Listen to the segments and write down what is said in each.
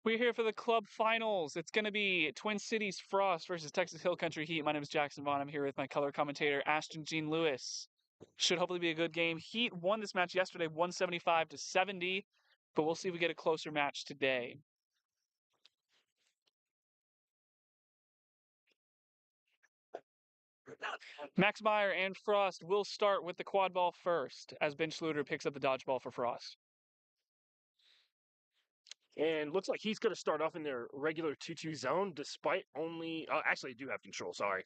We're here for the club finals. It's going to be Twin Cities Frost versus Texas Hill Country Heat. My name is Jackson Vaughn. I'm here with my color commentator, Ashton Jean Lewis. Should hopefully be a good game. Heat won this match yesterday, 175-70, but we'll see if we get a closer match today. Max Meyer and Frost will start with the quad ball first, as Ben Schluter picks up the dodgeball for Frost. And looks like he's going to start off in their regular 2-2 zone, despite only... actually, they do have control, sorry.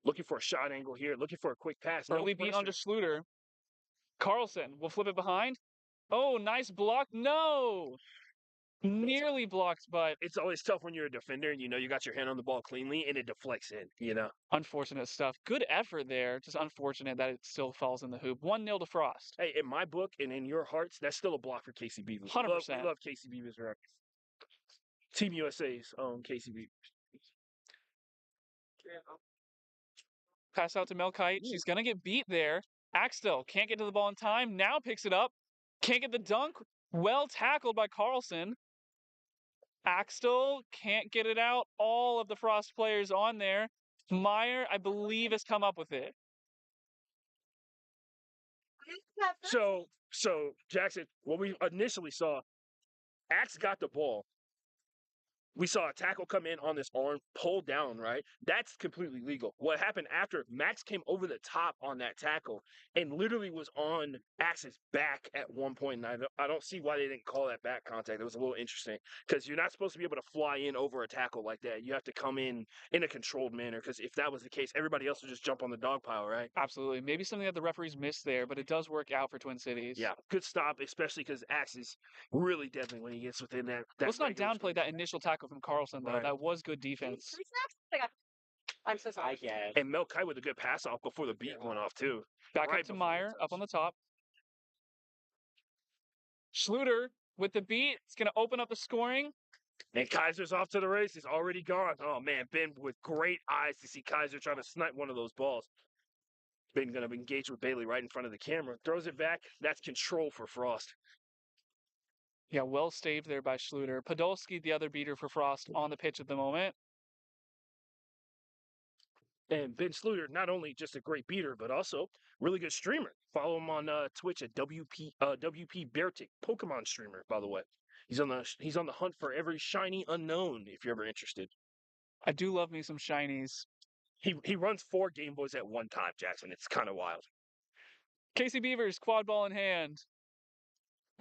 Looking for a shot angle here, looking for a quick pass. Early beat onto Schluter. Carlson will flip it behind. Oh, nice block. No! Nearly blocked, but... It's always tough when you're a defender and you know you got your hand on the ball cleanly and it deflects in, you know? Unfortunate stuff. Good effort there. Just unfortunate that it still falls in the hoop. 1-0 to Frost. Hey, in my book and in your hearts, that's still a block for Casey Beavers. 100%. We love Casey Beavers. Team USA's Casey Beavers. Pass out to Melkite. She's going to get beat there. Axtell can't get to the ball in time. Now picks it up. Can't get the dunk. Well tackled by Carlson. Axtell can't get it out. All of the Frost players on there. Meyer, I believe, has come up with it. So Jackson, what we initially saw, Axe got the ball. We saw a tackle come in on this arm, pull down, right? That's completely legal. What happened after, Max came over the top on that tackle and literally was on Axe's back at one point. And I don't see why they didn't call that back contact. It was a little interesting because you're not supposed to be able to fly in over a tackle like that. You have to come in a controlled manner because if that was the case, everybody else would just jump on the dog pile, right? Absolutely. Maybe something that the referees missed there, but it does work out for Twin Cities. Yeah, good stop, especially because Axe is really deadly when he gets within that. Let's not downplay that initial tackle from Carlson, though. Right. That was good defense. I'm so sorry. And Mel Kite with a good pass off before the beat went off, too. Back up to Meyer, up on the top. Schluter with the beat. It's going to open up the scoring. And Kaiser's off to the races, already gone. Oh, man, Ben with great eyes to see Kaiser trying to snipe one of those balls. Ben going to engage with Bailey right in front of the camera. Throws it back. That's control for Frost. Yeah, well staved there by Schluter. Podolski, the other beater for Frost, on the pitch at the moment. And Ben Schluter, not only just a great beater, but also really good streamer. Follow him on Twitch at WP Beartic, Pokemon streamer, by the way. He's on the hunt for every shiny unknown, if you're ever interested. I do love me some shinies. He runs 4 Game Boys at one time, Jackson. It's kind of wild. Casey Beavers, quad ball in hand.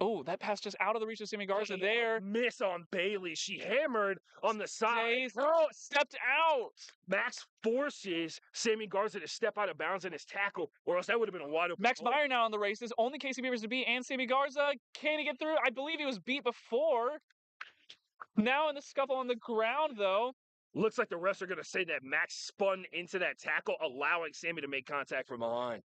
Oh, that pass just out of the reach of Sammy Garza there. Miss on Bailey. She hammered on the side. Oh, stepped out. Max forces Sammy Garza to step out of bounds in his tackle, or else that would have been a wide open. Max Meyer now on the races. Only Casey Beavers to beat, and Sammy Garza. Can he get through? I believe he was beat before. Now in the scuffle on the ground, though. Looks like the refs are going to say that Max spun into that tackle, allowing Sammy to make contact from behind.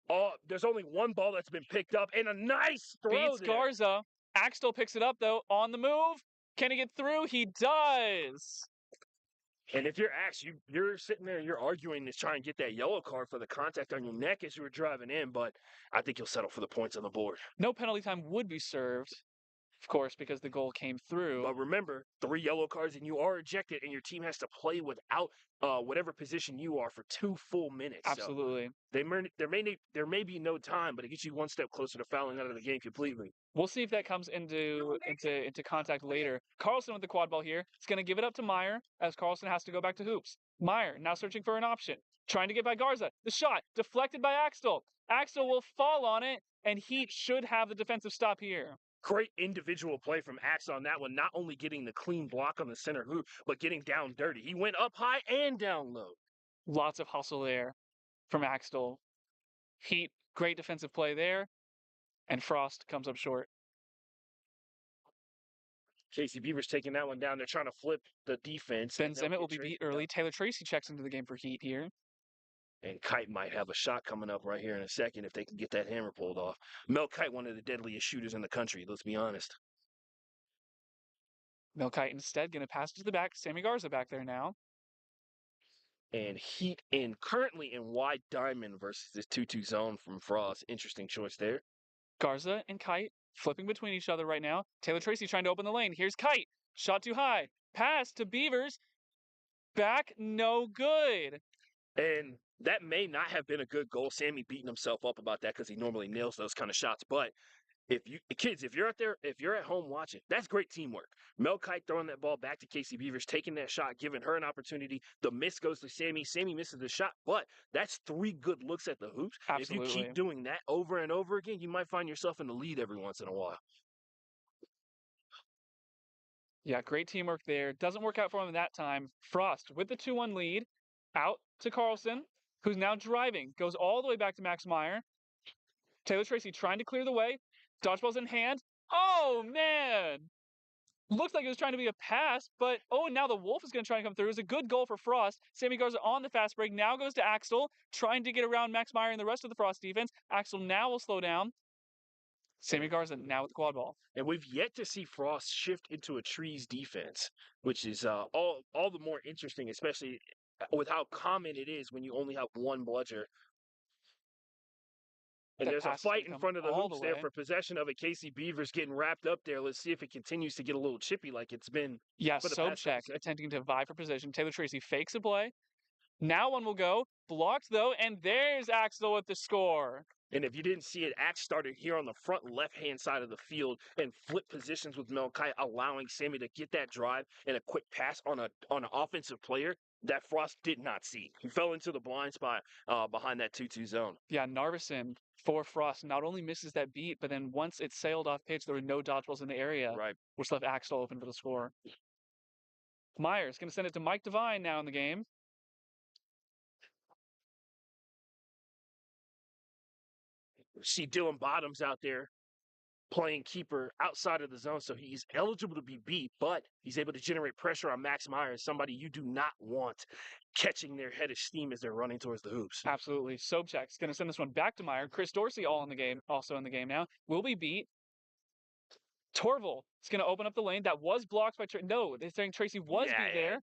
Oh, there's only one ball that's been picked up, and a nice throw Beats Garza. Axtell picks it up, though, on the move. Can he get through? He does. And if you're Axe, you're sitting there, you're arguing to try and get that yellow card for the contact on your neck as you were driving in, but I think you'll settle for the points on the board. No penalty time would be served, of course, because the goal came through. But remember, 3 yellow cards and you are ejected, and your team has to play without whatever position you are for 2 full minutes. Absolutely. So there may be no time, but it gets you one step closer to fouling out of the game completely. We'll see if that comes into contact later. Carlson with the quad ball here. It's going to give it up to Meyer as Carlson has to go back to hoops. Meyer now searching for an option. Trying to get by Garza. The shot deflected by Axtell. Axtell will fall on it, and Heat should have the defensive stop here. Great individual play from Axe on that one, not only getting the clean block on the center hoop, but getting down dirty. He went up high and down low. Lots of hustle there from Axtell. Heat, great defensive play there, and Frost comes up short. Casey Beavers taking that one down. They're trying to flip the defense. Ben Zimmett will be beat early. Taylor Tracy checks into the game for Heat here. And Kite might have a shot coming up right here in a second if they can get that hammer pulled off. Mel Kite, one of the deadliest shooters in the country, let's be honest. Melkite instead going to pass to the back. Sammy Garza back there now. And Heat currently in wide diamond versus this 2-2 zone from Frost. Interesting choice there. Garza and Kite flipping between each other right now. Taylor Tracy trying to open the lane. Here's Kite. Shot too high. Pass to Beavers. Back, no good. And that may not have been a good goal. Sammy beating himself up about that because he normally nails those kind of shots. But if you're out there, if you're at home watching, that's great teamwork. Mel Kite throwing that ball back to Casey Beavers, taking that shot, giving her an opportunity. The miss goes to Sammy. Sammy misses the shot, but that's 3 good looks at the hoops. Absolutely. If you keep doing that over and over again, you might find yourself in the lead every once in a while. Yeah, great teamwork there. Doesn't work out for him that time. Frost with the 2-1 lead. Out to Carlson, who's now driving. Goes all the way back to Max Meyer. Taylor Tracy trying to clear the way. Dodgeball's in hand. Oh, man! Looks like it was trying to be a pass, but now the Wolf is going to try and come through. It was a good goal for Frost. Sammy Garza on the fast break. Now goes to Axel, trying to get around Max Meyer and the rest of the Frost defense. Axel now will slow down. Sammy Garza now with the quad ball. And we've yet to see Frost shift into a trees defense, which is all the more interesting, especially with how common it is when you only have one bludger. And That there's a pass is fight gonna in come front of the all hoops the there way. for possession of it. Casey Beavers getting wrapped up there. Let's see if it continues to get a little chippy like it's been. Yeah, for the past Sobchak couple attempting to vie for position. Taylor Tracy fakes a play. Now one will go. Blocked though, and there's Axel with the score. And if you didn't see it, Axe started here on the front left-hand side of the field and flipped positions with Melkai, allowing Sammy to get that drive and a quick pass on an offensive player that Frost did not see. He fell into the blind spot behind that 2-2 zone. Yeah, Narveson for Frost not only misses that beat, but then once it sailed off pitch, there were no dodgeballs in the area, Right. which left Axel open for the score. Myers going to send it to Mike Devine now in the game. See Dylan Bottoms out there playing keeper outside of the zone, so he's eligible to be beat, but he's able to generate pressure on Max Myers, somebody you do not want catching their head of steam as they're running towards the hoops. Absolutely. Sobchak's going to send this one back to Meyer. Chris Dorsey also in the game now. Will be beat. Torval is going to open up the lane. That was blocked by No, they're saying Tracy was beat there.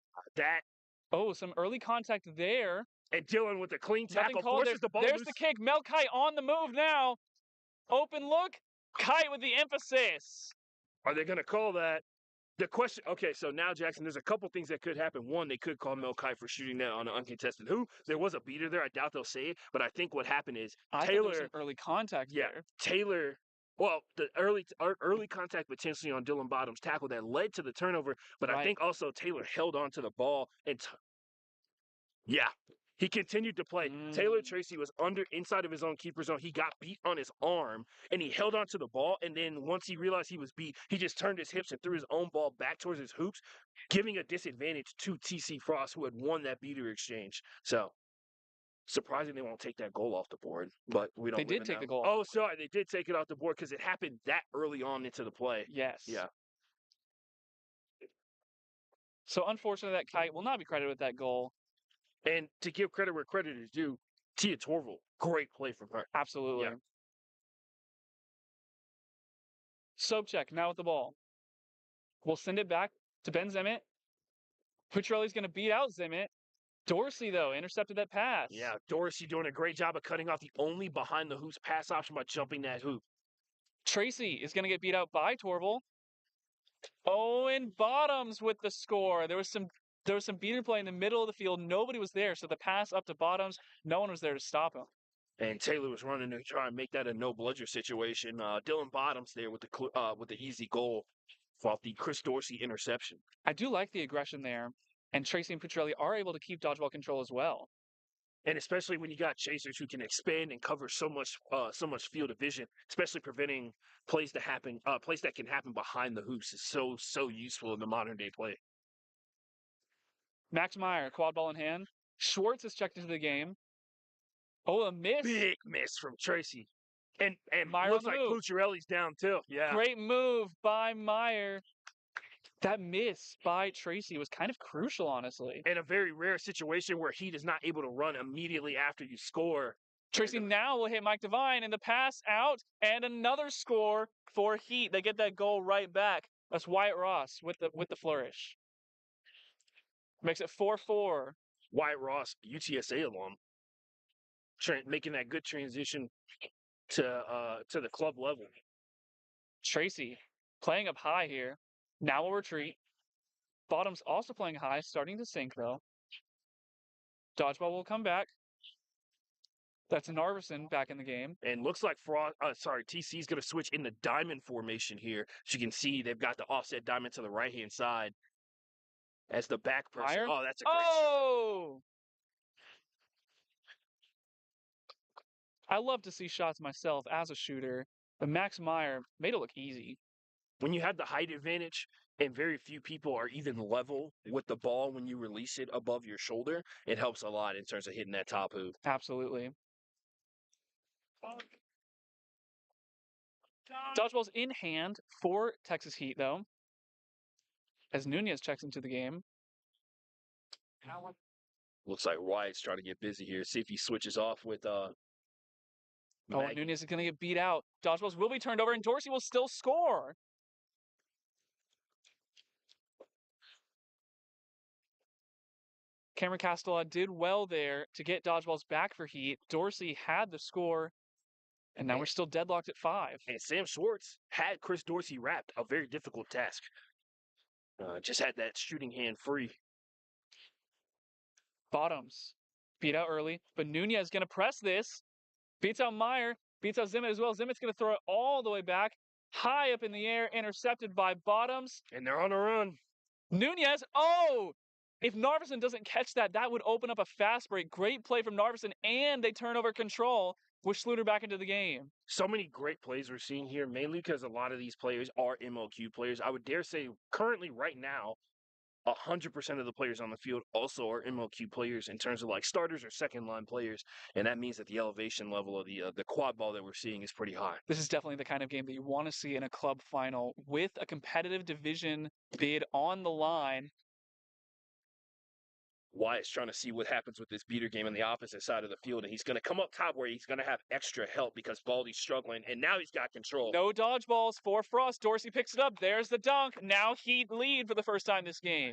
Some early contact there. And Dylan with the clean Nothing tackle called forces there. the ball There's loose. the kick. Melkai on the move now. Open look. Kite with the emphasis. Are they going to call that? The question, okay, so now, Jackson, there's a couple things that could happen. One, they could call Melkai for shooting that on an uncontested hoop. There was a beater there. I doubt they'll say it, but I think what happened is I thought there was some early contact there. Taylor, well, the early contact potentially on Dylan Bottom's tackle that led to the turnover, but I think also Taylor held on to the ball and he continued to play. Taylor Tracy was inside of his own keeper zone. He got beat on his arm, and he held on to the ball. And then once he realized he was beat, he just turned his hips and threw his own ball back towards his hoops, giving a disadvantage to TC Frost, who had won that beater exchange. So, surprising they won't take that goal off the board, but we don't. They did take the goal. Oh, sorry, they did take it off the board because it happened that early on into the play. Yes. Yeah. So, unfortunately, that Kite will not be credited with that goal. And to give credit where credit is due, Tia Torval, great play from her. Absolutely. Yeah. Sobchak now with the ball. We'll send it back to Ben Zimmett. Pucciarelli's going to beat out Zimmett. Dorsey, though, intercepted that pass. Yeah, Dorsey doing a great job of cutting off the only behind the hoops pass option by jumping that hoop. Tracy is going to get beat out by Torval. Owen Bottoms with the score. There was some beater play in the middle of the field. Nobody was there, so the pass up to Bottoms, no one was there to stop him. And Taylor was running to try and make that a no bludger situation. Dylan Bottoms there with the easy goal off the Chris Dorsey interception. I do like the aggression there, and Tracy and Pucciarelli are able to keep dodgeball control as well. And especially when you got chasers who can expand and cover so much field of vision, especially preventing plays that can happen behind the hoops is so useful in the modern day play. Max Meyer, quad ball in hand. Schwartz is checked into the game. Oh, a miss. Big miss from Tracy. And Meyer looks like Pucciarelli's down too. Yeah. Great move by Meyer. That miss by Tracy was kind of crucial, honestly. In a very rare situation where Heat is not able to run immediately after you score. Tracy now will hit Mike Devine, and the pass out, and another score for Heat. They get that goal right back. That's Wyatt Ross with the flourish. Makes it 4-4. Wyatt Ross, UTSA alum, making that good transition to the club level. Tracy playing up high here. Now will retreat. Bottom's also playing high, starting to sink though. Dodgeball will come back. That's Narveson back in the game. And looks like TC is going to switch in the diamond formation here. As you can see, they've got the offset diamond to the right-hand side as the back person. Meyer? Oh, that's a great shot. Oh! I love to see shots myself as a shooter, but Max Meyer made it look easy. When you have the height advantage and very few people are even level with the ball when you release it above your shoulder, it helps a lot in terms of hitting that top hoop. Absolutely. Dodgeball's in hand for Texas Heat, though, as Nunez checks into the game. Looks like Wyatt's trying to get busy here. See if he switches off with Maggie. Nunez is going to get beat out. Dodgeballs will be turned over, and Dorsey will still score. Cameron Castellaw did well there to get Dodgeballs back for Heat. Dorsey had the score, and now we're still deadlocked at 5. And Sam Schwartz had Chris Dorsey wrapped, a very difficult task. Just had that shooting hand free. Bottoms beat out early, but Nunez is going to press this. Beats out Meyer, beats out Zimmett as well. Zimmett's going to throw it all the way back, high up in the air, intercepted by Bottoms. And they're on a run. Nunez, oh! If Narveson doesn't catch that, that would open up a fast break. Great play from Narveson, and they turn over control with Schluter back into the game. So many great plays we're seeing here, mainly because a lot of these players are MLQ players. I would dare say currently right now, 100% of the players on the field also are MLQ players in terms of like starters or second line players. And that means that the elevation level of the quad ball that we're seeing is pretty high. This is definitely the kind of game that you want to see in a club final with a competitive division bid on the line. Wyatt's trying to see what happens with this beater game on the opposite side of the field, and he's going to come up top where he's going to have extra help because Baldy's struggling, and now he's got control. No dodgeballs for Frost. Dorsey picks it up. There's the dunk. Now Heat lead for the first time this game.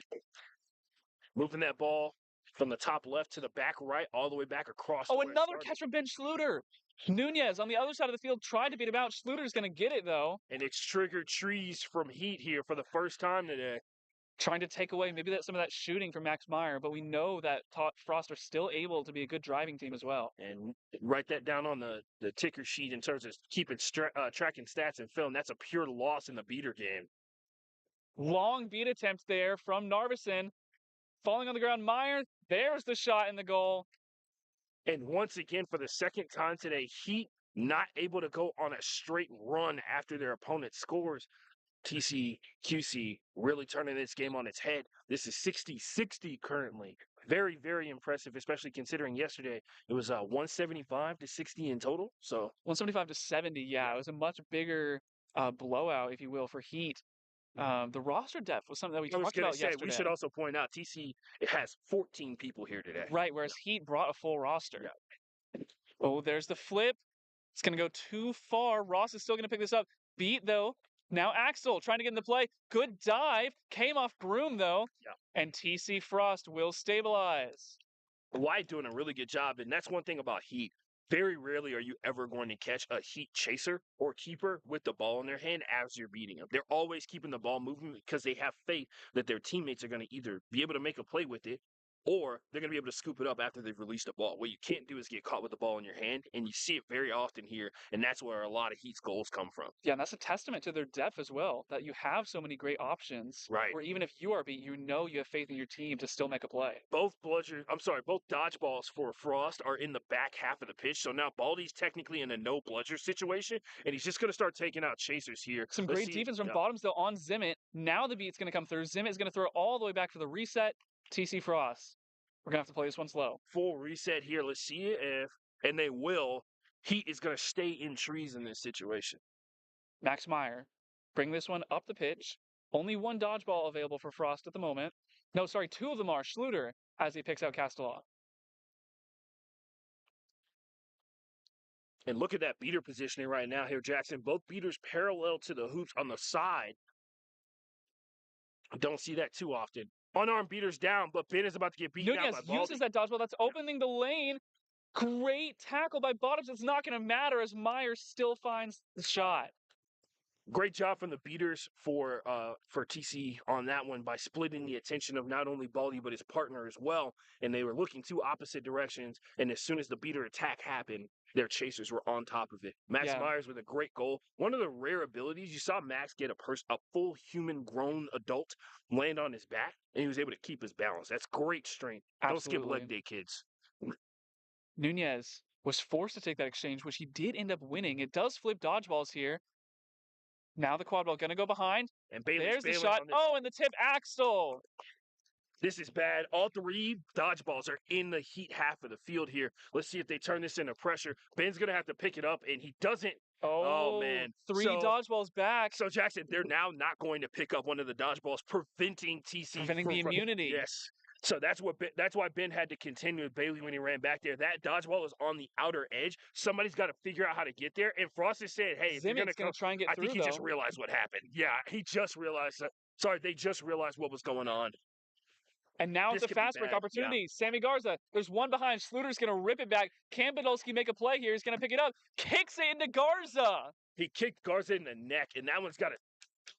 Moving that ball from the top left to the back right, all the way back across. Oh, another catch from Ben Schluter. Nunez on the other side of the field tried to beat him out. Schluter's going to get it, though. And it's triggered trees from Heat here for the first time today. Trying to take away maybe some of that shooting from Max Meyer, but we know that Frost are still able to be a good driving team as well. And write that down on the ticker sheet in terms of keeping tracking stats and film. That's a pure loss in the beater game. Long beat attempt there from Narveson. Falling on the ground, Meyer, there's the shot in the goal. And once again, for the second time today, Heat not able to go on a straight run after their opponent scores. TCQC really turning this game on its head. This is 60-60 currently. Very, very impressive, especially considering yesterday it was 175 to 60 in total. So 175 to 70, yeah. It was a much bigger blowout, if you will, for Heat. The roster depth was something that we talked about yesterday. We should also point out TC it has 14 people here today. Right, whereas Heat brought a full roster. Yeah. Oh, there's the flip. It's going to go too far. Ross is still going to pick this up. Beat, though. Now Axel trying to get in the play. Good dive. Came off Broom, though. Yeah. And TC Frost will stabilize. Wyatt doing a really good job. And that's one thing about Heat. Very rarely are you ever going to catch a Heat chaser or keeper with the ball in their hand as you're beating them. They're always keeping the ball moving because they have faith that their teammates are going to either be able to make a play with it or they're going to be able to scoop it up after they've released the ball. What you can't do is get caught with the ball in your hand, and you see it very often here, and that's where a lot of Heat's goals come from. Yeah, and that's a testament to their depth as well, that you have so many great options. Right. Where even if you are beat, you know you have faith in your team to still make a play. Both dodgeballs for Frost are in the back half of the pitch, so now Baldy's technically in a no bludger situation, and he's just going to start taking out chasers here. Some great defense from Bottoms, though, on Zimmett. Now the beat's going to come through. Zimmett is going to throw it all the way back for the reset. TC Frost. We're going to have to play this one slow. Full reset here. Let's see if, and they will, Heat is going to stay in trees in this situation. Max Meyer, bring this one up the pitch. Only one dodgeball available for Frost at the moment. No, sorry, two of them are. Schluter, as he picks out Castellaw. And look at that beater positioning right now here, Jackson. Both beaters parallel to the hoops on the side. Don't see that too often. Unarmed beaters down, but Ben is about to get beaten out by Baldy. Uses that dodgeball. That's opening the lane. Great tackle by Bottoms. It's not going to matter as Meyer still finds the shot. Great job from the beaters for TC on that one by splitting the attention of not only Baldy but his partner as well. And they were looking two opposite directions. And as soon as the beater attack happened, their chasers were on top of it. Max Yeah. Myers with a great goal. One of the rare abilities you saw Max get a full human grown adult land on his back, and he was able to keep his balance. That's great strength. Don't skip Absolutely. leg day, kids. Nunez was forced to take that exchange, which he did end up winning. It does flip dodgeballs here. Now the quad ball going to go behind. And Bailey's There's the bailing shot. on this. Oh, and the tip, Axel. This is bad. All three dodgeballs are in the heat half of the field here. Let's see if they turn this into pressure. Ben's going to have to pick it up, and he doesn't. Oh, man. Three So- dodgeballs back. So, Jackson, they're now not going to pick up one of the dodgeballs, preventing TC Preventing the immunity. Yes. So that's why Ben had to contend with Bailey when he ran back there. That dodgeball is on the outer edge. Somebody's got to figure out how to get there. And Frost is saying, hey, if you're Zimmick's going to try and get I through, think he just realized what happened. Yeah, he just realized that. Sorry, they just realized what was going on. And now This it's a could be fast break bad, opportunity. Sammy Garza, there's one behind. Schluter's going to rip it back. Can Podolski make a play here? He's going to pick it up. Kicks it into Garza. He kicked Garza in the neck, and that one's got to.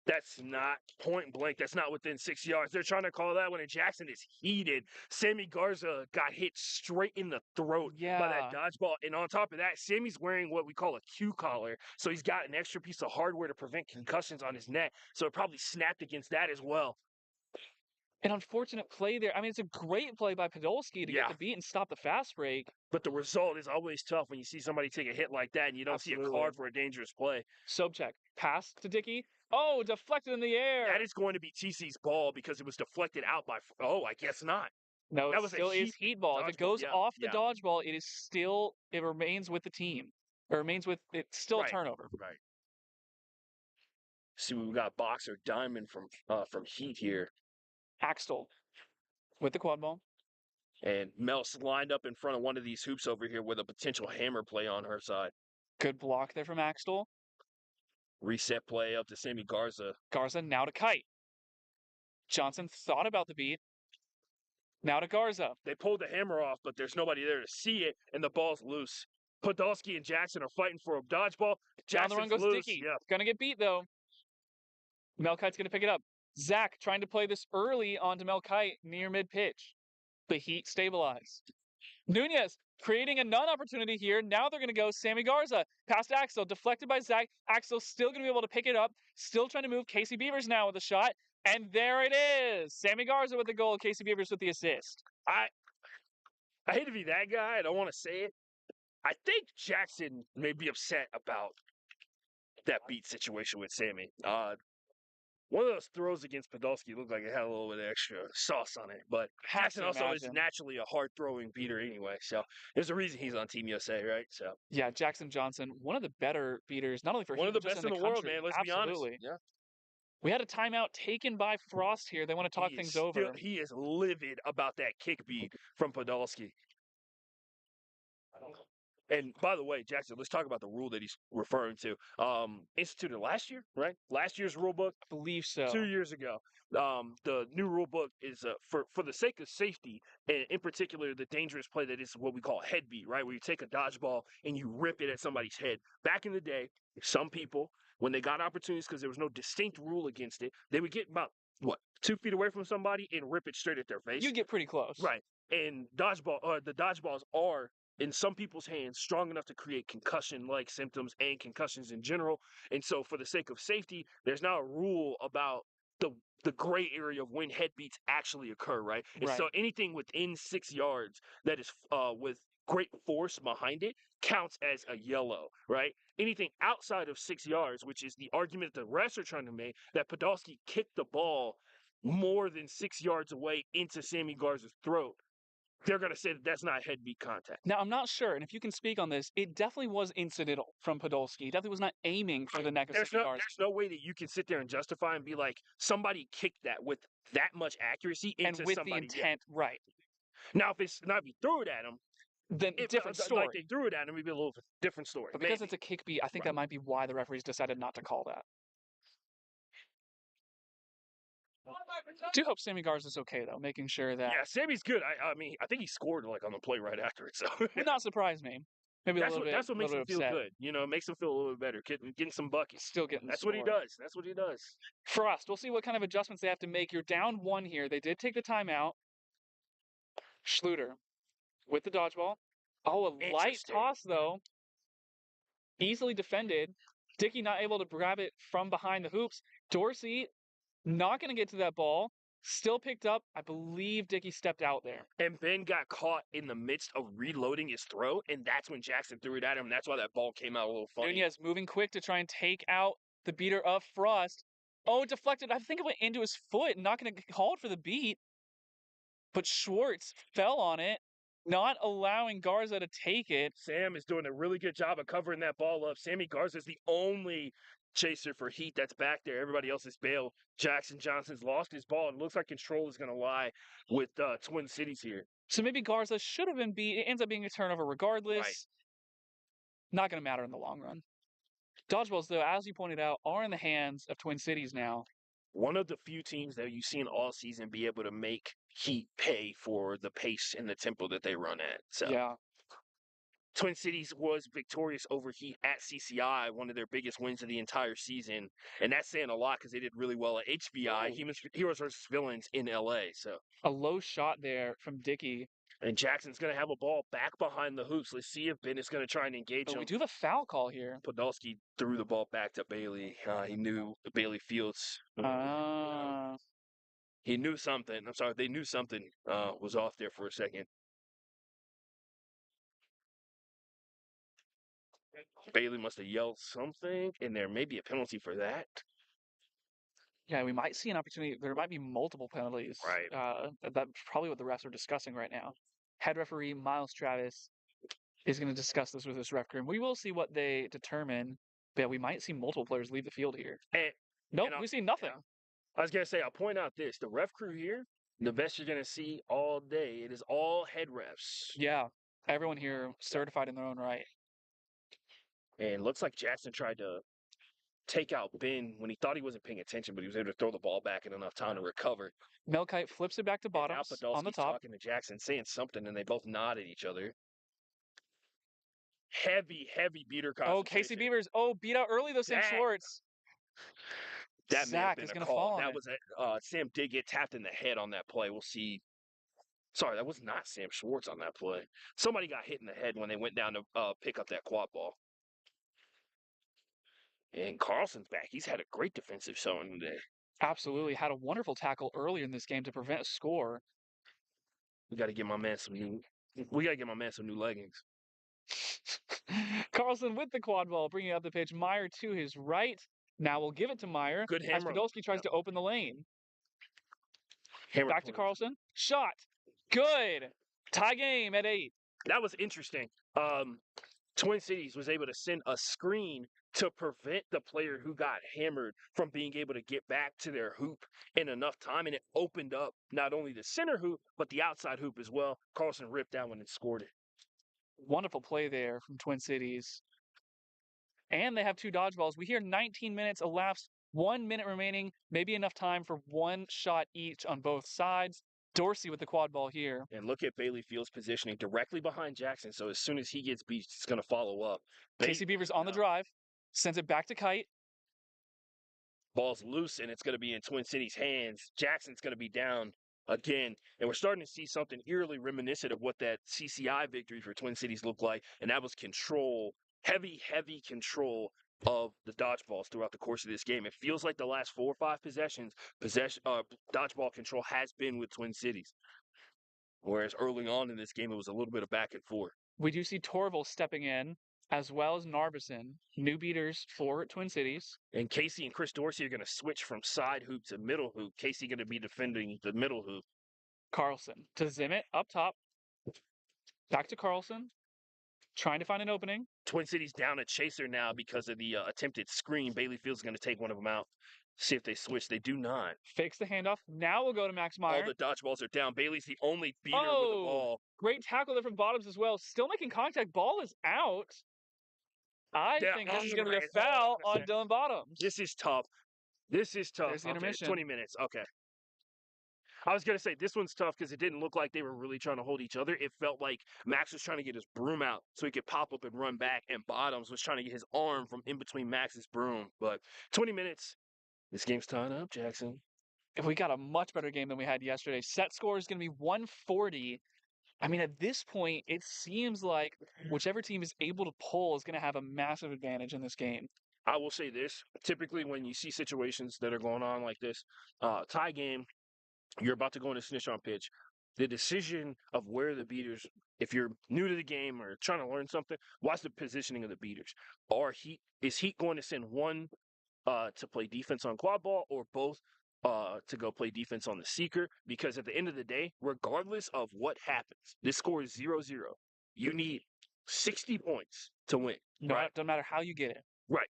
That's not point blank. That's not within 6 yards. They're trying to call that one, and Jackson is heated. Sammy Garza got hit straight in the throat by that dodgeball. And on top of that, Sammy's wearing what we call a Q collar. So he's got an extra piece of hardware to prevent concussions on his neck. So it probably snapped against that as well. An unfortunate play there. I mean, it's a great play by Podolski to get the beat and stop the fast break. But the result is always tough when you see somebody take a hit like that and you don't see a card for a dangerous play. Sobchak, pass to Dickey. Oh, deflected in the air. That is going to be TC's ball because it was deflected out by. Oh, I guess not. No, that was still is heat ball. If it goes off the dodgeball, it remains with the team. It remains with it's still a turnover. Right. See, we got Boxer Diamond from Heat here. Axtell with the quad ball. And Mel's lined up in front of one of these hoops over here with a potential hammer play on her side. Good block there from Axtell. Reset play up to Sammy Garza. Garza now to Kite. Johnson thought about the beat. Now to Garza. They pulled the hammer off, but there's nobody there to see it, and the ball's loose. Podolski and Jackson are fighting for a dodgeball. Down the run goes loose. Dickey. Gonna get beat, though. Melkite's gonna pick it up. Zach trying to play this early onto Melkite near mid-pitch. The Heat stabilize. Nunez creating a non-opportunity here. Now they're going to go Sammy Garza. Past Axel, deflected by Zach. Axel still going to be able to pick it up. Still trying to move. Casey Beavers now with a shot. And there it is. Sammy Garza with the goal. Casey Beavers with the assist. I hate to be that guy. I don't want to say it. I think Jackson may be upset about that beat situation with Sammy. One of those throws against Podolski looked like it had a little bit of extra sauce on it, but Jackson also is naturally a hard-throwing beater anyway, so there's a reason he's on Team USA, right? So yeah, Jackson Johnson, one of the better beaters, not only for one him, of the best in the world, man. Let's be honest. Yeah. We had a timeout taken by Frost here. They want to talk things over. He is livid about that kick beat from Podolski. And by the way, Jackson, let's talk about the rule that he's referring to. Instituted last year, right? Last year's rule book? I believe so. 2 years ago. The new rule book is for the sake of safety, and in particular, the dangerous play that is what we call head beat, right? Where you take a dodgeball and you rip it at somebody's head. Back in the day, some people, when they got opportunities because there was no distinct rule against it, they would get about, 2 feet away from somebody and rip it straight at their face. You get pretty close. Right. And the dodgeballs are, in some people's hands, strong enough to create concussion-like symptoms and concussions in general. And so for the sake of safety, there's now a rule about the gray area of when head beats actually occur, right? And so anything within 6 yards that is with great force behind it counts as a yellow, right? Anything outside of 6 yards, which is the argument that the refs are trying to make, that Podolski kicked the ball more than 6 yards away into Sammy Garza's throat, they're going to say that that's not head beat contact. Now, I'm not sure, and if you can speak on this, it definitely was incidental from Podolski. He definitely was not aiming for the neck of Sammy Garza. There's no way that you can sit there and justify and be like, somebody kicked that with that much accuracy into and with somebody. The intent, right. Now, if you threw it at him, then different story. Like they threw it at him, it'd be a little different story. But because it's a kick beat, I think that might be why the referees decided not to call that. Do hope Sammy Garza's okay, though, making sure that... Yeah, Sammy's good. I mean, I think he scored, on the play right after it, so... Would not surprise me. Maybe That's what a makes little him bit feel upset. good. You know, it makes him feel a little bit better. Getting some buckets. Still getting the That's what he score. does. That's what he does. Frost, we'll see what kind of adjustments they have to make. You're down 1 here. They did take the timeout. Schluter with the dodgeball. Oh, a light Interesting. toss, though. Easily defended. Dickey not able to grab it from behind the hoops. Dorsey not going to get to that ball. Still picked up. I believe Dickey stepped out there. And Ben got caught in the midst of reloading his throw, and that's when Jackson threw it at him. That's why that ball came out a little funny. Nunez moving quick to try and take out the beater of Frost. Oh, deflected. I think it went into his foot. Not going to get called for the beat. But Schwartz fell on it, not allowing Garza to take it. Sam is doing a really good job of covering that ball up. Sammy Garza is the only chaser for Heat that's back there. Everybody else is bail. Jackson Johnson's lost his ball. It looks like control is going to lie with Twin Cities here. So maybe Garza should have been beat. It ends up being a turnover regardless. Right. Not going to matter in the long run. Dodgeballs, though, as you pointed out, are in the hands of Twin Cities now. One of the few teams that you've seen all season be able to make Heat pay for the pace and the tempo that they run at. So Yeah. Twin Cities was victorious over Heat at CCI, one of their biggest wins of the entire season. And that's saying a lot because they did really well at HBI, Heroes versus Villains in LA. So A low shot there from Dickey. and Jackson's going to have a ball back behind the hoops. Let's see if Ben is going to try and engage But him. we do have a foul call here. Podolski threw the ball back to Bailey. He knew Bailey Fields. He knew something. I'm sorry, they knew something was off there for a second. Bailey must have yelled something, and there may be a penalty for that. Yeah, we might see an opportunity. There might be multiple penalties. Right. That's probably what the refs are discussing right now. Head referee Miles Travis is going to discuss this with his ref crew. We will see what they determine. But yeah, we might see multiple players leave the field here. Nope, we see nothing. I was going to say, I'll point out this. The ref crew here, the best you're going to see all day. It is all head refs. Yeah, everyone here certified in their own right. And looks like Jackson tried to take out Ben when he thought he wasn't paying attention, but he was able to throw the ball back in enough time to recover. Melkite flips it back to Bottoms on the top. Talking to Jackson, saying something, and they both nod at each other. Heavy beater concentration. Oh, Casey Beavers. Oh, beat out early though, Sam Schwartz. That Zach is going to fall on that was Sam did get tapped in the head on that play. We'll see. Sorry, that was not Sam Schwartz on that play. Somebody got hit in the head when they went down to pick up that quad ball. And Carlson's back. He's had a great defensive showing today. Absolutely. Had a wonderful tackle earlier in this game to prevent a score. We got to get my man some new leggings. Carlson with the quad ball, bringing up the pitch. Meyer to his right. Now we'll give it to Meyer. Good hammer. As Podolski tries to open the lane. Hammer Back to Carlson. Shot. Good. Tie game at 8. That was interesting. Twin Cities was able to send a screen to prevent the player who got hammered from being able to get back to their hoop in enough time, and it opened up not only the center hoop, but the outside hoop as well. Carlson ripped that one and scored it. Wonderful play there from Twin Cities. And they have 2 dodgeballs. We hear 19 minutes elapsed, 1 minute remaining, maybe enough time for 1 shot each on both sides. Dorsey with the quad ball here. And look at Bailey Fields positioning directly behind Jackson, so as soon as he gets beat, he's going to follow up. Casey Beavers on the drive. Sends it back to Kite. Ball's loose, and it's going to be in Twin Cities' hands. Jackson's going to be down again. And we're starting to see something eerily reminiscent of what that CCI victory for Twin Cities looked like, and that was control, heavy control of the dodgeballs throughout the course of this game. It feels like the last 4 or 5 possessions, dodgeball control has been with Twin Cities. Whereas early on in this game, it was a little bit of back and forth. We do see Torval stepping in, as well as Narbison, new beaters for Twin Cities. And Casey and Chris Dorsey are going to switch from side hoop to middle hoop. Casey going to be defending the middle hoop. Carlson to Zimmett up top. Back to Carlson. Trying to find an opening. Twin Cities down a chaser now because of the attempted screen. Bailey Fields is going to take one of them out. See if they switch. They do not. Fakes the handoff. Now we'll go to Max Meyer. All the dodgeballs are down. Bailey's the only beater with the ball. Great tackle there from Bottoms as well. Still making contact. Ball is out. I think this is going to be a foul on Dylan Bottoms. This is tough. This is tough. There's the intermission. 20 minutes. Okay. I was gonna say this one's tough because it didn't look like they were really trying to hold each other. It felt like Max was trying to get his broom out so he could pop up and run back, and Bottoms was trying to get his arm from in between Max's broom. But 20 minutes, this game's tied up, Jackson. If we got a much better game than we had yesterday. Set score is going to be 140. I mean, at this point, it seems like whichever team is able to pull is going to have a massive advantage in this game. I will say this: typically, when you see situations that are going on like this, tie game, you're about to go in a snitch on pitch. The decision of where the beaters, if you're new to the game or trying to learn something, watch the positioning of the beaters. Is Heat going to send one to play defense on quad ball or both to go play defense on the seeker? Because at the end of the day, regardless of what happens, this score is 0-0. You need 60 points to win. No, Right. doesn't matter how you get it. Right.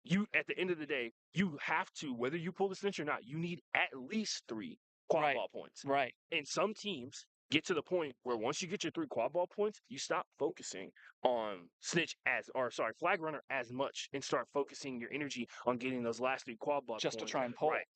You at the end of the day, you have to, whether you pull the cinch or not, you need at least 3 quad Right. ball points. Right. And some teams get to the point where once you get your 3 quad ball points, you stop focusing on flag runner as much and start focusing your energy on getting those last 3 quad ball Just to points. try and pull. Right.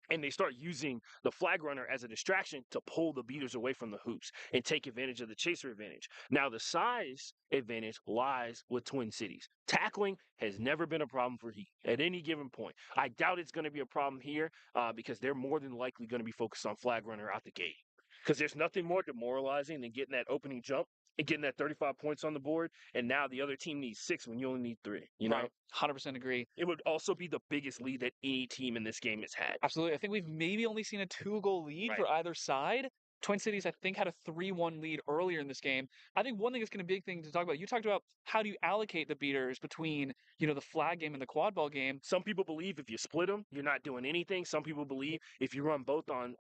And they start using the flag runner as a distraction to pull the beaters away from the hoops and take advantage of the chaser advantage. Now, the size advantage lies with Twin Cities. Tackling has never been a problem for Heat at any given point. I doubt it's going to be a problem here because they're more than likely going to be focused on flag runner out the gate. Because there's nothing more demoralizing than getting that opening jump and getting that 35 points on the board, and now the other team needs 6 when you only need 3. You know, Right. 100% agree. it would also be the biggest lead that any team in this game has had. Absolutely. I think we've maybe only seen a 2-goal lead Right. for either side. Twin Cities, I think, had a 3-1 lead earlier in this game. I think one thing that's going to be a big thing to talk about. You talked about how do you allocate the beaters between, the flag game and the quad ball game. Some people believe if you split them, you're not doing anything. Some people believe if you run both on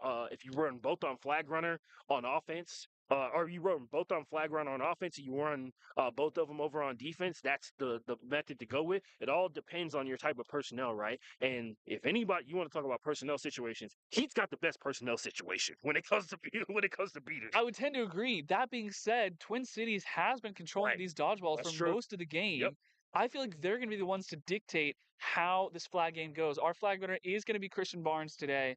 flag runner on offense, or you run both on flag runner on offense, and you run both of them over on defense, that's the method to go with. It all depends on your type of personnel, right? And if anybody you want to talk about personnel situations, Heat's got the best personnel situation when it comes to beaters. I would tend to agree. That being said, Twin Cities has been controlling Right. these dodgeballs That's for true. most of the game. Yep. I feel like they're going to be the ones to dictate how this flag game goes. Our flag runner is going to be Christian Barnes today.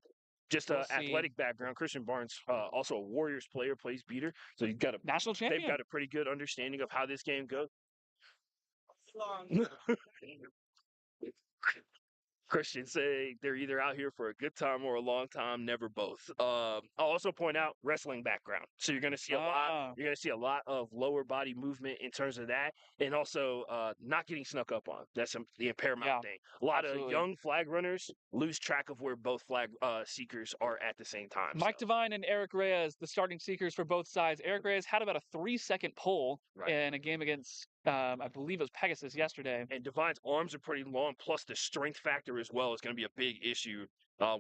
Just We'll an see. athletic background. Christian Barnes, also a Warriors player, plays beater, so you've got National champion. they've got a pretty good understanding of how this game goes. Christians say they're either out here for a good time or a long time, never both. I'll also point out wrestling background. So you're going to see a lot. You're going to see a lot of lower body movement in terms of that, and also not getting snuck up on. That's the paramount thing. A lot of young flag runners lose track of where both flag seekers are at the same time. Mike Devine and Eric Reyes, the starting seekers for both sides. Eric Reyes had about a 3-second pull in a game against, I believe it was Pegasus yesterday. And Devine's arms are pretty long, plus the strength factor as well is going to be a big issue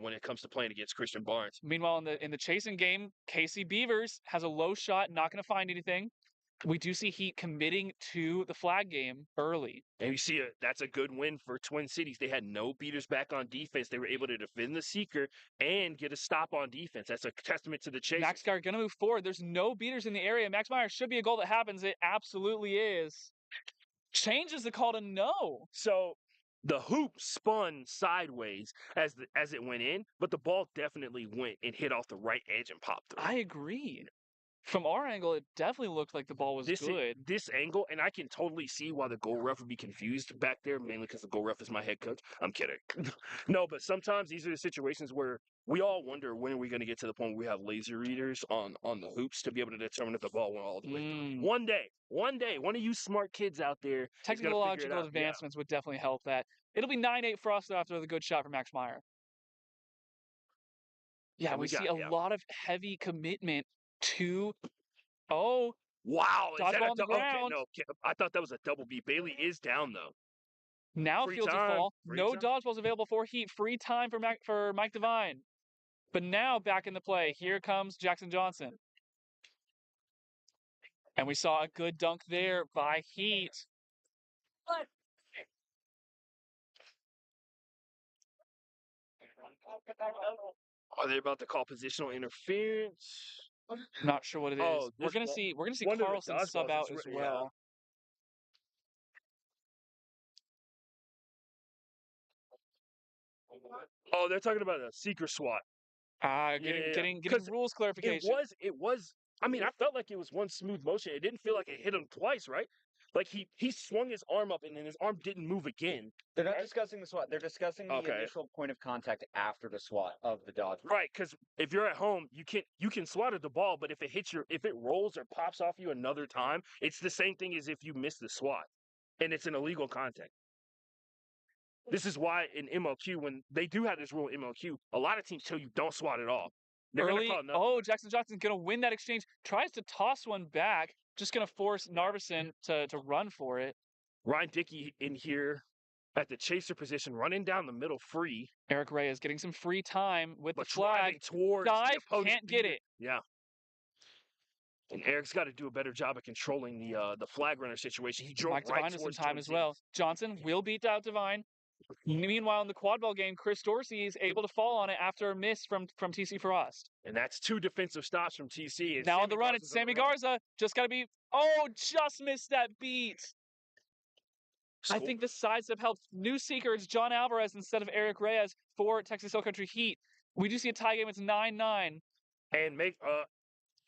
when it comes to playing against Christian Barnes. Meanwhile, in the chasing game, Casey Beavers has a low shot, not going to find anything. We do see Heat committing to the flag game early. And you see that's a good win for Twin Cities. They had no beaters back on defense. They were able to defend the seeker and get a stop on defense. That's a testament to the chase. Max Meyer going to move forward. There's no beaters in the area. Max Meyer should be a goal that happens. It absolutely is. Changes the call to no. So the hoop spun sideways as it went in, but the ball definitely went and hit off the right edge and popped through. I agree. From our angle, it definitely looked like the ball was good. This angle, and I can totally see why the goal ref would be confused back there, mainly because the goal ref is my head coach. I'm kidding. No, but sometimes these are the situations where we all wonder when are we going to get to the point where we have laser readers on the hoops to be able to determine if the ball went all the way through. One day, one of you smart kids out there, technological advancements would definitely help that. It'll be 9-8 for us after the good shot from Max Meyer. Yeah, we see a lot of heavy commitment to wow, dodgeball on the ground. Okay, no, I thought that was a double B. Bailey is down though. Now fields a fall. No dodgeballs available for Heat. Free time for Mike Devine. But now back in the play. Here comes Jackson Johnson. And we saw a good dunk there by Heat. Are they about to call positional interference? Not sure what it is. We're gonna see Carlson sub out as well. Oh, they're talking about a seeker swat. Getting Because rules it clarification. was. I mean, I felt like it was one smooth motion. It didn't feel like it hit him twice, right? Like he swung his arm up and then his arm didn't move again. They're not discussing the SWAT. They're discussing the Okay. initial point of contact after the SWAT of the dodge. Right, because if you're at home, you can swat at the ball, but if it rolls or pops off you another time, it's the same thing as if you miss the swat, and it's an illegal contact. This is why in MLQ, when they do have this rule in MLQ, a lot of teams tell you don't swat at all. They're gonna Early. call nothing. Oh, Jackson Johnson's going to win that exchange. Tries to toss one back. Just going to force Narveson to run for it. Ryan Dickey in here at the chaser position, running down the middle free, Eric Reyes getting some free time with the but driving flag. towards the Dive, opponent. can't get it. Yeah. And Eric's got to do a better job of controlling the flag runner situation. He drove Mike right Devine with some towards time Twin as well. Cities. Johnson will beat out Devine. Meanwhile, in the quadball game, Chris Dorsey is able to fall on it after a miss from TC Frost. And that's 2 defensive stops from TC. And Now on Sammy the run, Garza's it's on the Sammy run. Garza. Just got to be. Oh, just missed that beat. I Score. think the sidestep helped. New seeker, it's John Alvarez instead of Eric Reyes for Texas Hill Country Heat. We do see a tie game. It's 9-9. And make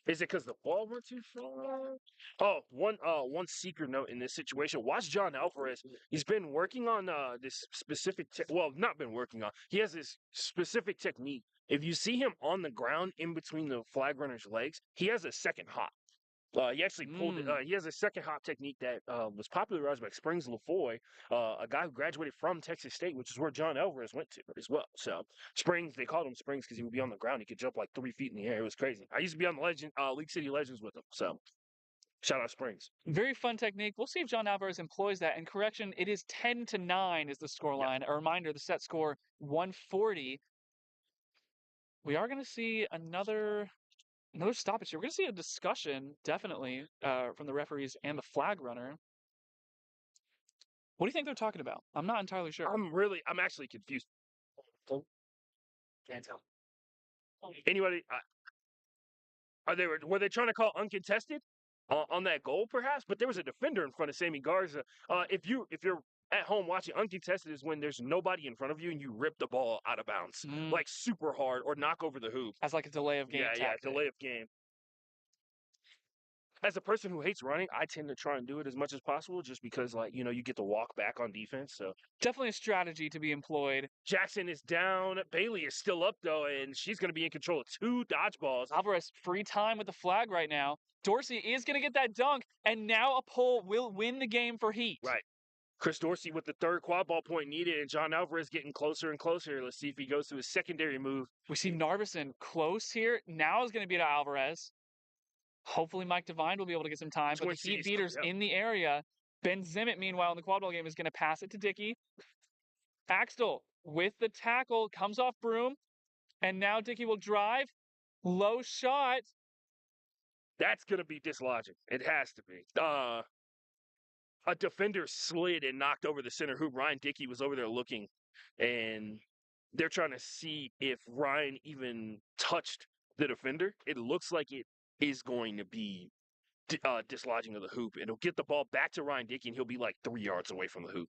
is it because the ball went too far? Oh, one secret note in this situation. Watch John Alvarez. He's been working on this specific not been working on. He has this specific technique. If you see him on the ground in between the flag runner's legs, he has a second hop. He actually pulled it. He has a second hop technique that was popularized by Springs LaFoy, a guy who graduated from Texas State, which is where John Alvarez went to as well. So Springs, they called him Springs because he would be on the ground. He could jump like 3 feet in the air. It was crazy. I used to be on the League City Legends with him. So shout out Springs. Very fun technique. We'll see if John Alvarez employs that. And correction, it is 10-9 is the scoreline. A reminder, the set score 140. We are going to see another stoppage here. We're going to see a discussion, definitely, from the referees and the flag runner. What do you think they're talking about? I'm not entirely sure. I'm actually confused. Can't tell. Anybody? Were they trying to call uncontested on that goal, perhaps? But there was a defender in front of Sammy Garza. If you're at home watching, uncontested is when there's nobody in front of you and you rip the ball out of bounds, like super hard, or knock over the hoop. As like a delay of game tactic. Delay of game. As a person who hates running, I tend to try and do it as much as possible just because, you get to walk back on defense. So definitely a strategy to be employed. Jackson is down. Bailey is still up, though, and she's going to be in control of 2 dodgeballs. Alvarez free time with the flag right now. Dorsey is going to get that dunk, and now a pull will win the game for Heat. Right. Chris Dorsey with the 3rd quad ball point needed, and John Alvarez getting closer and closer. Let's see if he goes to his secondary move. We see Narveson close here. Now is going to be to Alvarez. Hopefully Mike Devine will be able to get some time, but the Heat beaters in the area. Ben Zimmett, meanwhile, in the quad ball game, is going to pass it to Dickey. Axtell with the tackle, comes off Broom, and now Dickey will drive. Low shot. That's going to be dislodging. It has to be. A defender slid and knocked over the center hoop. Ryan Dickey was over there looking, and they're trying to see if Ryan even touched the defender. It looks like it is going to be dislodging of the hoop. It'll get the ball back to Ryan Dickey, and he'll be like 3 yards away from the hoop.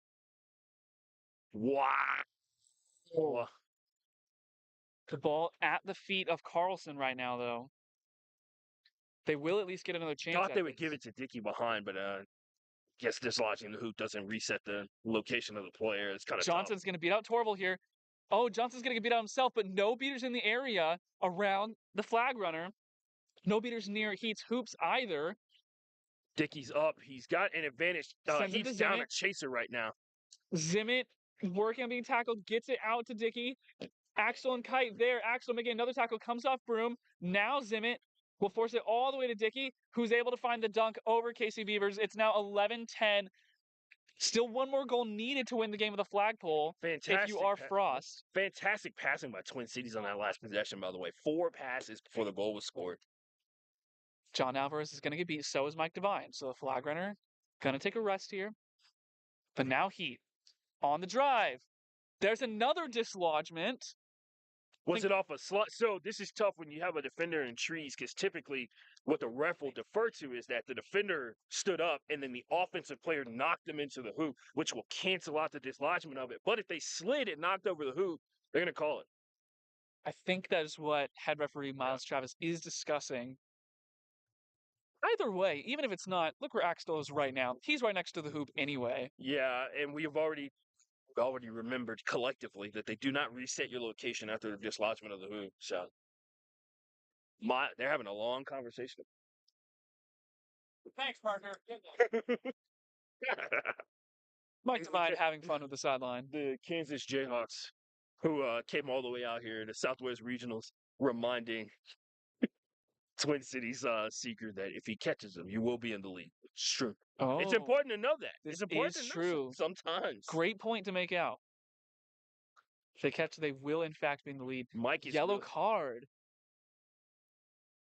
Wow. The ball at the feet of Carlson right now, though. They will at least get another chance. Thought they would give it to Dickey behind, but guess dislodging the hoop doesn't reset the location of the player. It's kind of Johnson's going to beat out Torval here. Oh, Johnson's going to get beat out himself, but no beaters in the area around the flag runner. No beaters near Heat's hoops either. Dickey's up. He's got an advantage. He's down a chaser right now. Zimmett working on being tackled, gets it out to Dickey. Axel and Kite there. Axel making another tackle, comes off Broom. Now Zimmett will force it all the way to Dickey, who's able to find the dunk over Casey Beavers. It's now 11-10. Still one more goal needed to win the game with the flagpole. Fantastic. If you are Frost. Fantastic passing by Twin Cities on that last possession, by the way. 4 passes before the goal was scored. John Alvarez is going to get beat. So is Mike Devine. So the flag runner going to take a rest here. But now Heat on the drive. There's another dislodgement. Was it off a slot? So this is tough when you have a defender in trees, because typically what the ref will defer to is that the defender stood up and then the offensive player knocked them into the hoop, which will cancel out the dislodgement of it. But if they slid and knocked over the hoop, they're going to call it. I think that is what head referee Miles Travis is discussing. Either way, even if it's not, look where Axtell is right now. He's right next to the hoop anyway. Yeah, and we've already remembered collectively that they do not reset your location after the dislodgement of the hoop. So they're having a long conversation. Thanks, partner. Mike Devine having fun with the sideline. The Kansas Jayhawks, who came all the way out here to Southwest Regionals, reminding Twin Cities Seeker that if he catches them, you will be in the league. It's true. Oh, It's important to know that. It's this important is to know true. sometimes. Great point to make out. If they catch, they will in fact be in the lead. Mike is Yellow really- card.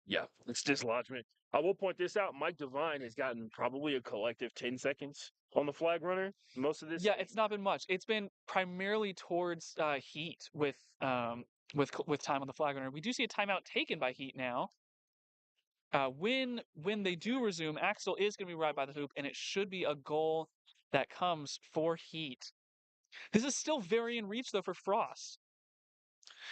Yeah, it's dislodgement. I will point this out. Mike Devine has gotten probably a collective 10 seconds on the flag runner most of this. Yeah, it's not been much. It's been primarily towards Heat with time on the flag runner. We do see a timeout taken by Heat now. When they do resume, Axel is going to be right by the hoop, and it should be a goal that comes for Heat. This is still very in reach though for Frost.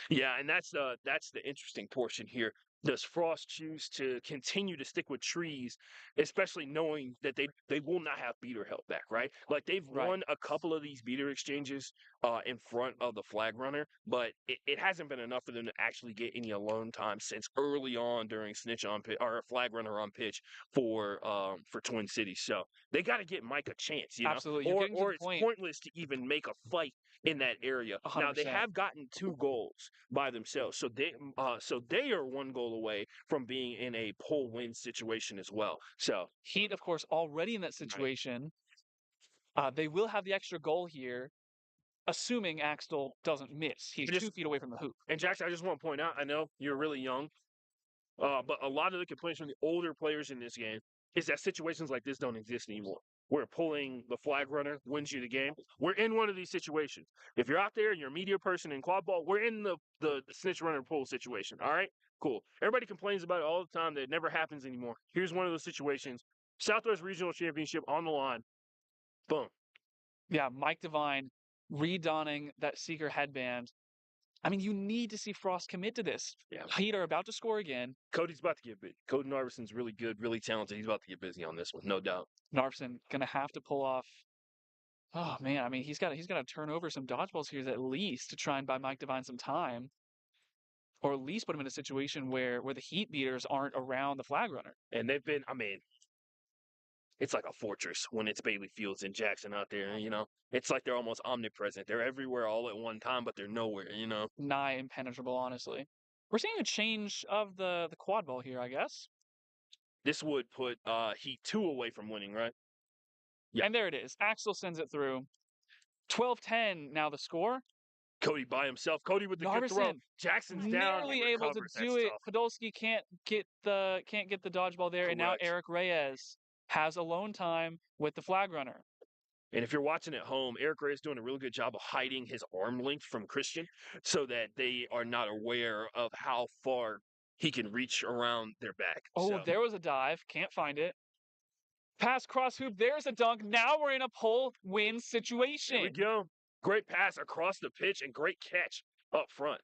Yeah, and that's the interesting portion here. Does Frost choose to continue to stick with trees, especially knowing that they will not have beater help back, right? Like they've won a couple of these beater exchanges in front of the flag runner, but it hasn't been enough for them to actually get any alone time since early on during snitch on pitch or flag runner on pitch for Twin Cities. So they got to get Mike a chance, you know, Absolutely. or it's pointless to even make a fight in that area. 100%. Now they have gotten 2 goals by themselves, so they are 1 goal away from being in a pull win situation as well. So Heat, of course, already in that situation. They will have the extra goal here, assuming Axtell doesn't miss. He's 2 feet away from the hoop. And Jackson, I just want to point out, I know you're really young, but a lot of the complaints from the older players in this game is that situations like this don't exist anymore. Where pulling the flag runner wins you the game. We're in one of these situations. If you're out there and you're a media person in quad ball, we're in the snitch runner pull situation. All right? Cool. Everybody complains about it all the time that it never happens anymore. Here's one of those situations. Southwest Regional Championship on the line. Boom. Yeah, Mike Devine redonning that Seeker headband. I mean, you need to see Frost commit to this. Yeah. Heat are about to score again. Cody's about to get busy. Cody Narvison's really good, really talented. He's about to get busy on this one, no doubt. Narvison gonna have to pull off. Oh man, I mean, he's got to turn over some dodgeballs here at least to try and buy Mike Devine some time, or at least put him in a situation where the Heat beaters aren't around the flag runner. And they've been, I mean, it's like a fortress when it's Bailey Fields and Jackson out there, you know? It's like they're almost omnipresent. They're everywhere all at one time, but they're nowhere, you know? Nigh impenetrable, honestly. We're seeing a change of the quad ball here, I guess. This would put Heat 2 away from winning, right? Yeah. And there it is. Axel sends it through. 12-10 now the score. Cody by himself. Cody with the good throw. Jackson's down. Nearly able to do it. Podolski can't get the dodgeball there, and now Eric Reyes has alone time with the flag runner. And if you're watching at home, Eric Reyes is doing a really good job of hiding his arm length from Christian so that they are not aware of how far he can reach around their back. Oh, there was a dive. Can't find it. Pass cross hoop. There's a dunk. Now we're in a pull win situation. There we go. Great pass across the pitch and great catch up front.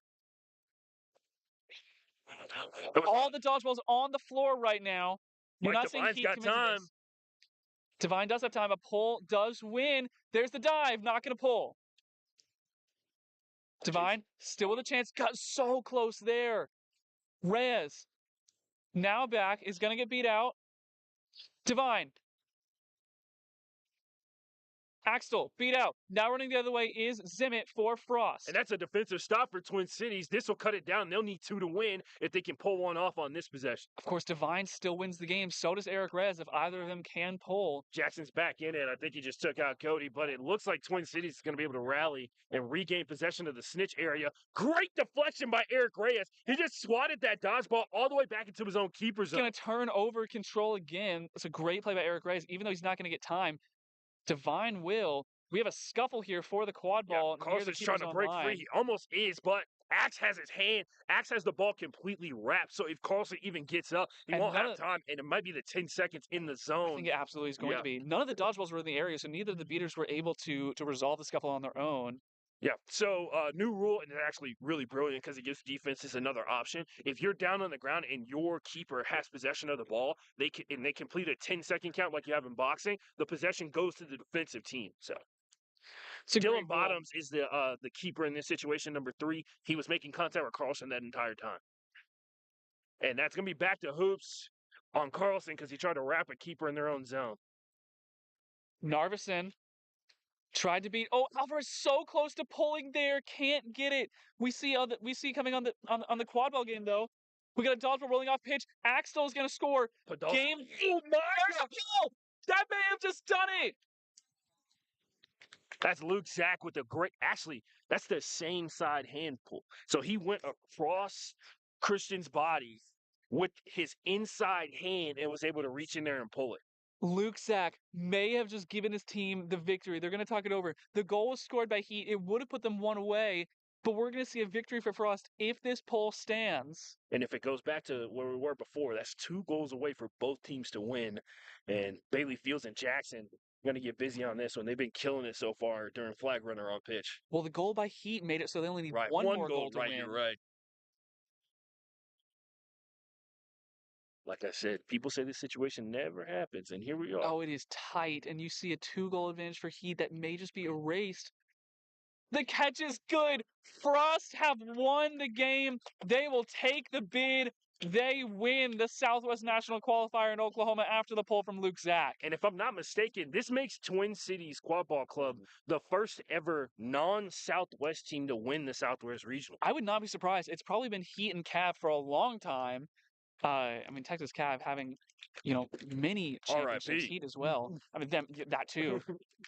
All the dodgeballs on the floor right now. You're not seeing Heat got time. Devine does have time. A pull does win. There's the dive. Not going to pull. Devine still with a chance. Got so close there. Reyes now back is going to get beat out. Devine. Axtell beat out. Now running the other way is Zimmett for Frost. And that's a defensive stop for Twin Cities. This will cut it down. They'll need 2 to win if they can pull one off on this possession. Of course, Devine still wins the game. So does Eric Reyes if either of them can pull. Jackson's back in it. I think he just took out Cody, but it looks like Twin Cities is going to be able to rally and regain possession of the snitch area. Great deflection by Eric Reyes. He just swatted that dodgeball all the way back into his own keeper zone. He's going to turn over control again. It's a great play by Eric Reyes, even though he's not going to get time. Devine will. We have a scuffle here for the quad ball. Yeah, Carlson's trying to break free. He almost is, but Axe has his hand. Axe has the ball completely wrapped. So if Carlson even gets up, he won't have time, and it might be the 10 seconds in the zone. I think it absolutely is going to be. None of the dodgeballs were in the area, so neither of the beaters were able to resolve the scuffle on their own. Yeah. So new rule, and it's actually really brilliant because it gives defenses another option. If you're down on the ground and your keeper has possession of the ball, they complete a 10-second count like you have in boxing. The possession goes to the defensive team. So It's a great Dylan rule. Bottoms is the keeper in this situation, number 3. He was making contact with Carlson that entire time, and that's gonna be back to hoops on Carlson because he tried to wrap a keeper in their own zone. Narveson tried to beat. Oh, Alvarez so close to pulling there, can't get it. We see coming on the quad ball game though. We got a dodgeball rolling off pitch. Axtell's gonna score. Podolski. Game. Oh my! There's a goal. That may have just done it. That's Luke Zach with a great. Actually, that's the same side hand pull. So he went across Christian's body with his inside hand and was able to reach in there and pull it. Luke Zach may have just given his team the victory. They're going to talk it over. The goal was scored by Heat. It would have put them one away, but we're going to see a victory for Frost if this poll stands. And if it goes back to where we were before, that's 2 goals away for both teams to win. And Bailey Fields and Jackson going to get busy on this one. They've been killing it so far during flag runner on pitch. Well, the goal by Heat made it so they only need Right, one more goal to right, win. you're right. Like I said, people say this situation never happens, and here we are. Oh, it is tight, and you see a 2-goal advantage for Heat that may just be erased. The catch is good. Frost have won the game. They will take the bid. They win the Southwest National Qualifier in Oklahoma after the poll from Luke Zach. And if I'm not mistaken, this makes Twin Cities Quadball Club the first ever non-Southwest team to win the Southwest Regional. I would not be surprised. It's probably been Heat and Cav for a long time. I mean, Texas Cav having, many championships. R.I.P. Heat as well. I mean, that too.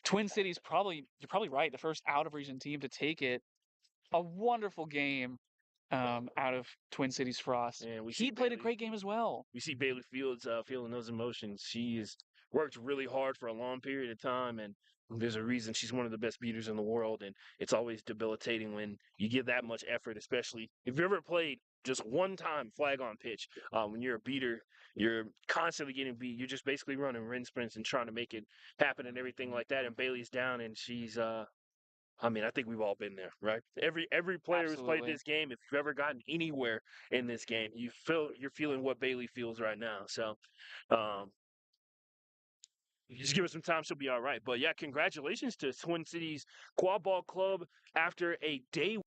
Twin Cities you're probably right. The first out-of-region team to take it. A wonderful game out of Twin Cities Frost. And we see Heat played a Bailey- great game as well. We see Bailey Fields feeling those emotions. She has worked really hard for a long period of time, and there's a reason she's one of the best beaters in the world. And it's always debilitating when you give that much effort, especially if you ever played just one time flag on pitch. When you're a beater, you're constantly getting beat. You're just basically running ring sprints and trying to make it happen and everything like that. And Bailey's down, and she's I mean, I think we've all been there, right? Every player who's played Absolutely. this game, if you've ever gotten anywhere in this game, you're feeling what Bailey feels right now. So, just give her some time, she'll be all right. But yeah, congratulations to Twin Cities Quad Ball Club after a day